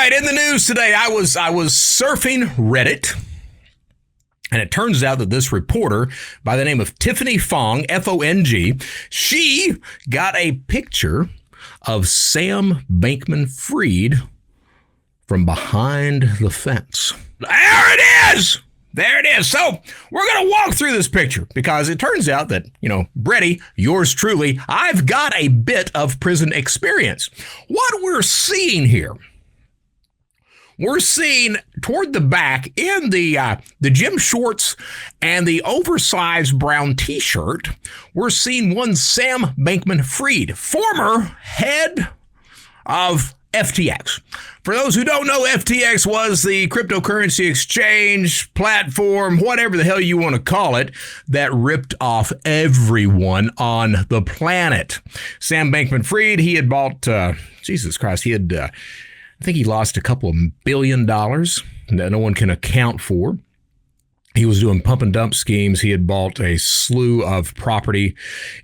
right, in the news today, I was surfing Reddit, and it turns out that this reporter by the name of Tiffany Fong, F-O-N-G, she got a picture of Sam Bankman-Fried from behind the fence. There it is! There it is. So we're going to walk through this picture because it turns out that, Brady, yours truly, I've got a bit of prison experience. What we're seeing here, we're seeing toward the back in the gym shorts and the oversized brown T-shirt, we're seeing one Sam Bankman-Fried, former head of FTX. For those who don't know, FTX was the cryptocurrency exchange platform, whatever the hell you want to call it, that ripped off everyone on the planet. Sam Bankman-Fried, he had bought, Jesus Christ, he had, I think he lost a couple of $1 billion that no one can account for. He was doing pump and dump schemes. He had bought a slew of property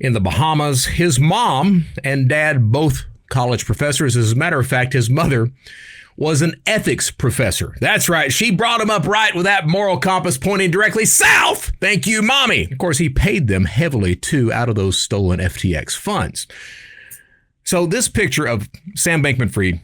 in the Bahamas. His mom and dad both college professors. As a matter of fact, his mother was an ethics professor. That's right. She brought him up right with that moral compass pointing directly south. Thank you, mommy. Of course, he paid them heavily, too, out of those stolen FTX funds. So this picture of Sam Bankman-Fried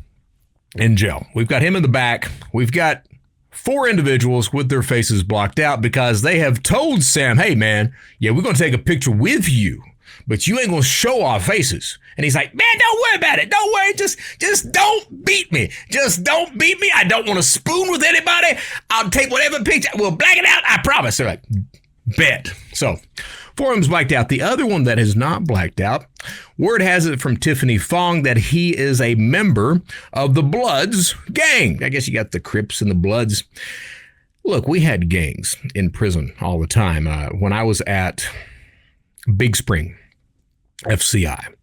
in jail. We've got him in the back. We've got 4 individuals with their faces blocked out because they have told Sam, hey, man, yeah, we're going to take a picture with you, but you ain't going to show our faces. And he's like, man, don't worry about it. Don't worry. Just don't beat me. Just don't beat me. I don't want to spoon with anybody. I'll take whatever picture. We'll black it out. I promise. They're like, bet. So 4 of them's blacked out. The other one that is not blacked out, word has it from Tiffany Fong that he is a member of the Bloods gang. I guess you got the Crips and the Bloods. Look, we had gangs in prison all the time. When I was at Big Spring, FCI,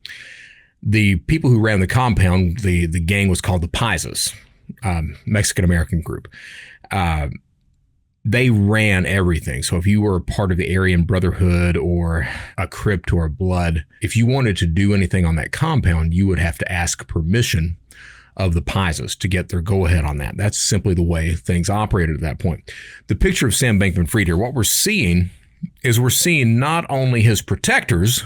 the people who ran the compound, the gang was called the Paisas, Mexican-American group. They ran everything. So if you were a part of the Aryan Brotherhood or a Crypt or a Blood, if you wanted to do anything on that compound, you would have to ask permission of the Paisas to get their go-ahead on that. That's simply the way things operated at that point. The picture of Sam Bankman-Fried here, what we're seeing is we're seeing not only his protectors,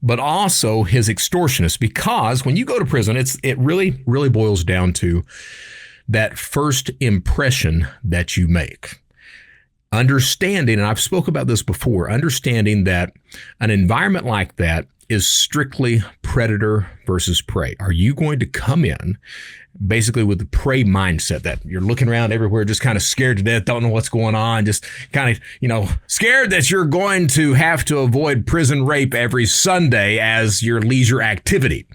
but also his extortionists, because when you go to prison, it really, really boils down to that first impression that you make. Understanding, and I've spoke about this before, understanding that an environment like that is strictly predator versus prey. Are you going to come in basically with the prey mindset that you're looking around everywhere, just kind of scared to death, don't know what's going on, just kind of, scared that you're going to have to avoid prison rape every Sunday as your leisure activity?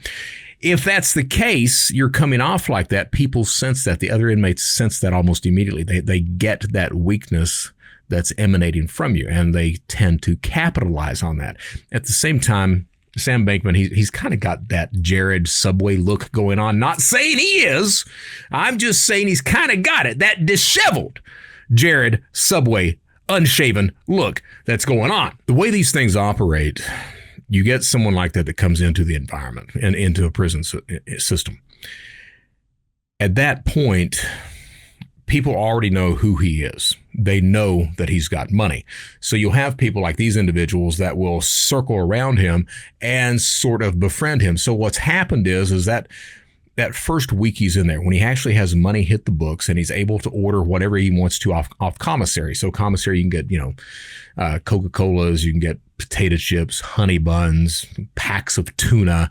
If that's the case, you're coming off like that. People sense that. The other inmates sense that almost immediately. They get that weakness that's emanating from you, and they tend to capitalize on that. At the same time, Sam Bankman, he's kind of got that Jared Subway look going on. Not saying he is. I'm just saying he's kind of got it. That disheveled Jared Subway unshaven look that's going on. The way these things operate, you get someone like that comes into the environment and into a prison system. At that point, people already know who he is. They know that he's got money. So you'll have people like these individuals that will circle around him and sort of befriend him. So what's happened is that first week he's in there, when he actually has money hit the books and he's able to order whatever he wants to off commissary. So commissary, you can get, Coca-Colas, you can get potato chips, honey buns, packs of tuna,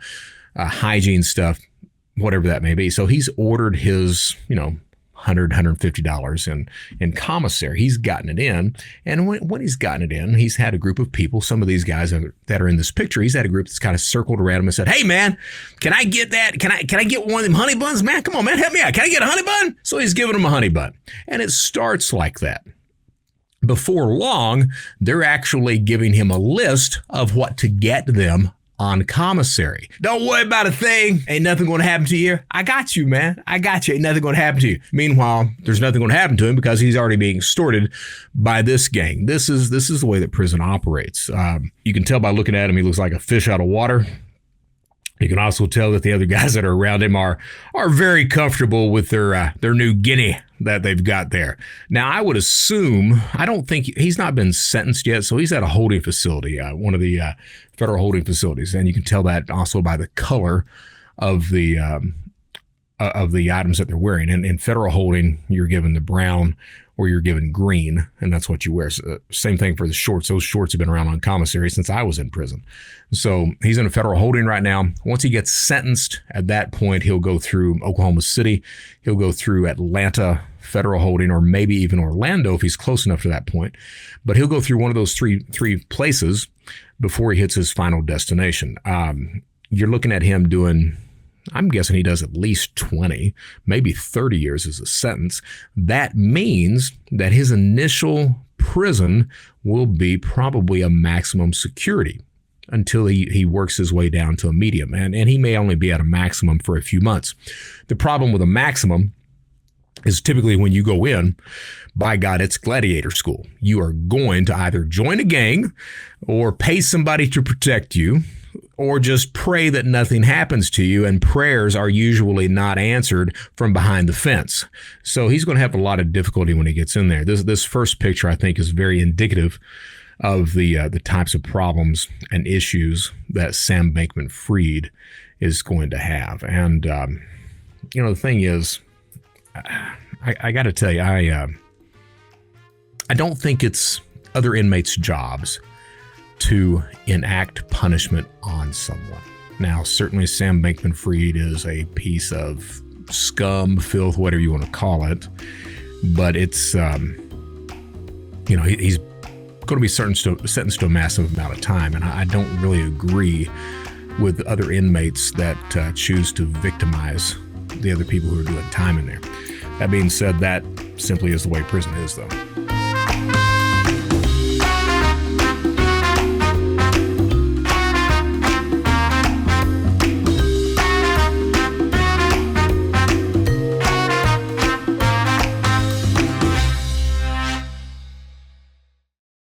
hygiene stuff, whatever that may be. So he's ordered his, $100, $150 in commissary. He's gotten it in. And when he's gotten it in, he's had a group of people, some of these guys that are in this picture, he's had a group that's kind of circled around him and said, hey, man, can I get that? Can I get one of them honey buns, man? Come on, man, help me out. Can I get a honey bun? So he's giving them a honey bun. And it starts like that. Before long, they're actually giving him a list of what to get them on commissary. Don't worry about a thing. Ain't nothing going to happen to you. I got you, man. I got you. Ain't nothing going to happen to you. Meanwhile, there's nothing going to happen to him because he's already being extorted by this gang. This is the way that prison operates. You can tell by looking at him, he looks like a fish out of water. You can also tell that the other guys that are around him are very comfortable with their new guinea that they've got there. Now, I would assume, I don't think he's not been sentenced yet, so he's at a holding facility, one of the federal holding facilities, and you can tell that also by the color of the items that they're wearing. And in federal holding, you're given the brown or you're given green, and that's what you wear. So, same thing for the shorts. Those shorts have been around on commissary since I was in prison. So he's in a federal holding right now. Once he gets sentenced, at that point, he'll go through Oklahoma City. He'll go through Atlanta federal holding, or maybe even Orlando if he's close enough to that point. But he'll go through one of those three places before he hits his final destination. You're looking at him doing, I'm guessing he does at least 20, maybe 30 years as a sentence. That means that his initial prison will be probably a maximum security until he works his way down to a medium. And he may only be at a maximum for a few months. The problem with a maximum is typically when you go in, by God, it's gladiator school. You are going to either join a gang or pay somebody to protect you, or just pray that nothing happens to you, and prayers are usually not answered from behind the fence. So he's going to have a lot of difficulty when he gets in there. This first picture, I think, is very indicative of the types of problems and issues that Sam Bankman-Fried is going to have. And, the thing is, I got to tell you, I don't think it's other inmates' jobs to enact punishment on someone. Now, certainly Sam Bankman-Fried is a piece of scum, filth, whatever you want to call it, but it's, he's going to be sentenced to a massive amount of time, and I don't really agree with other inmates that choose to victimize the other people who are doing time in there. That being said, that simply is the way prison is, though.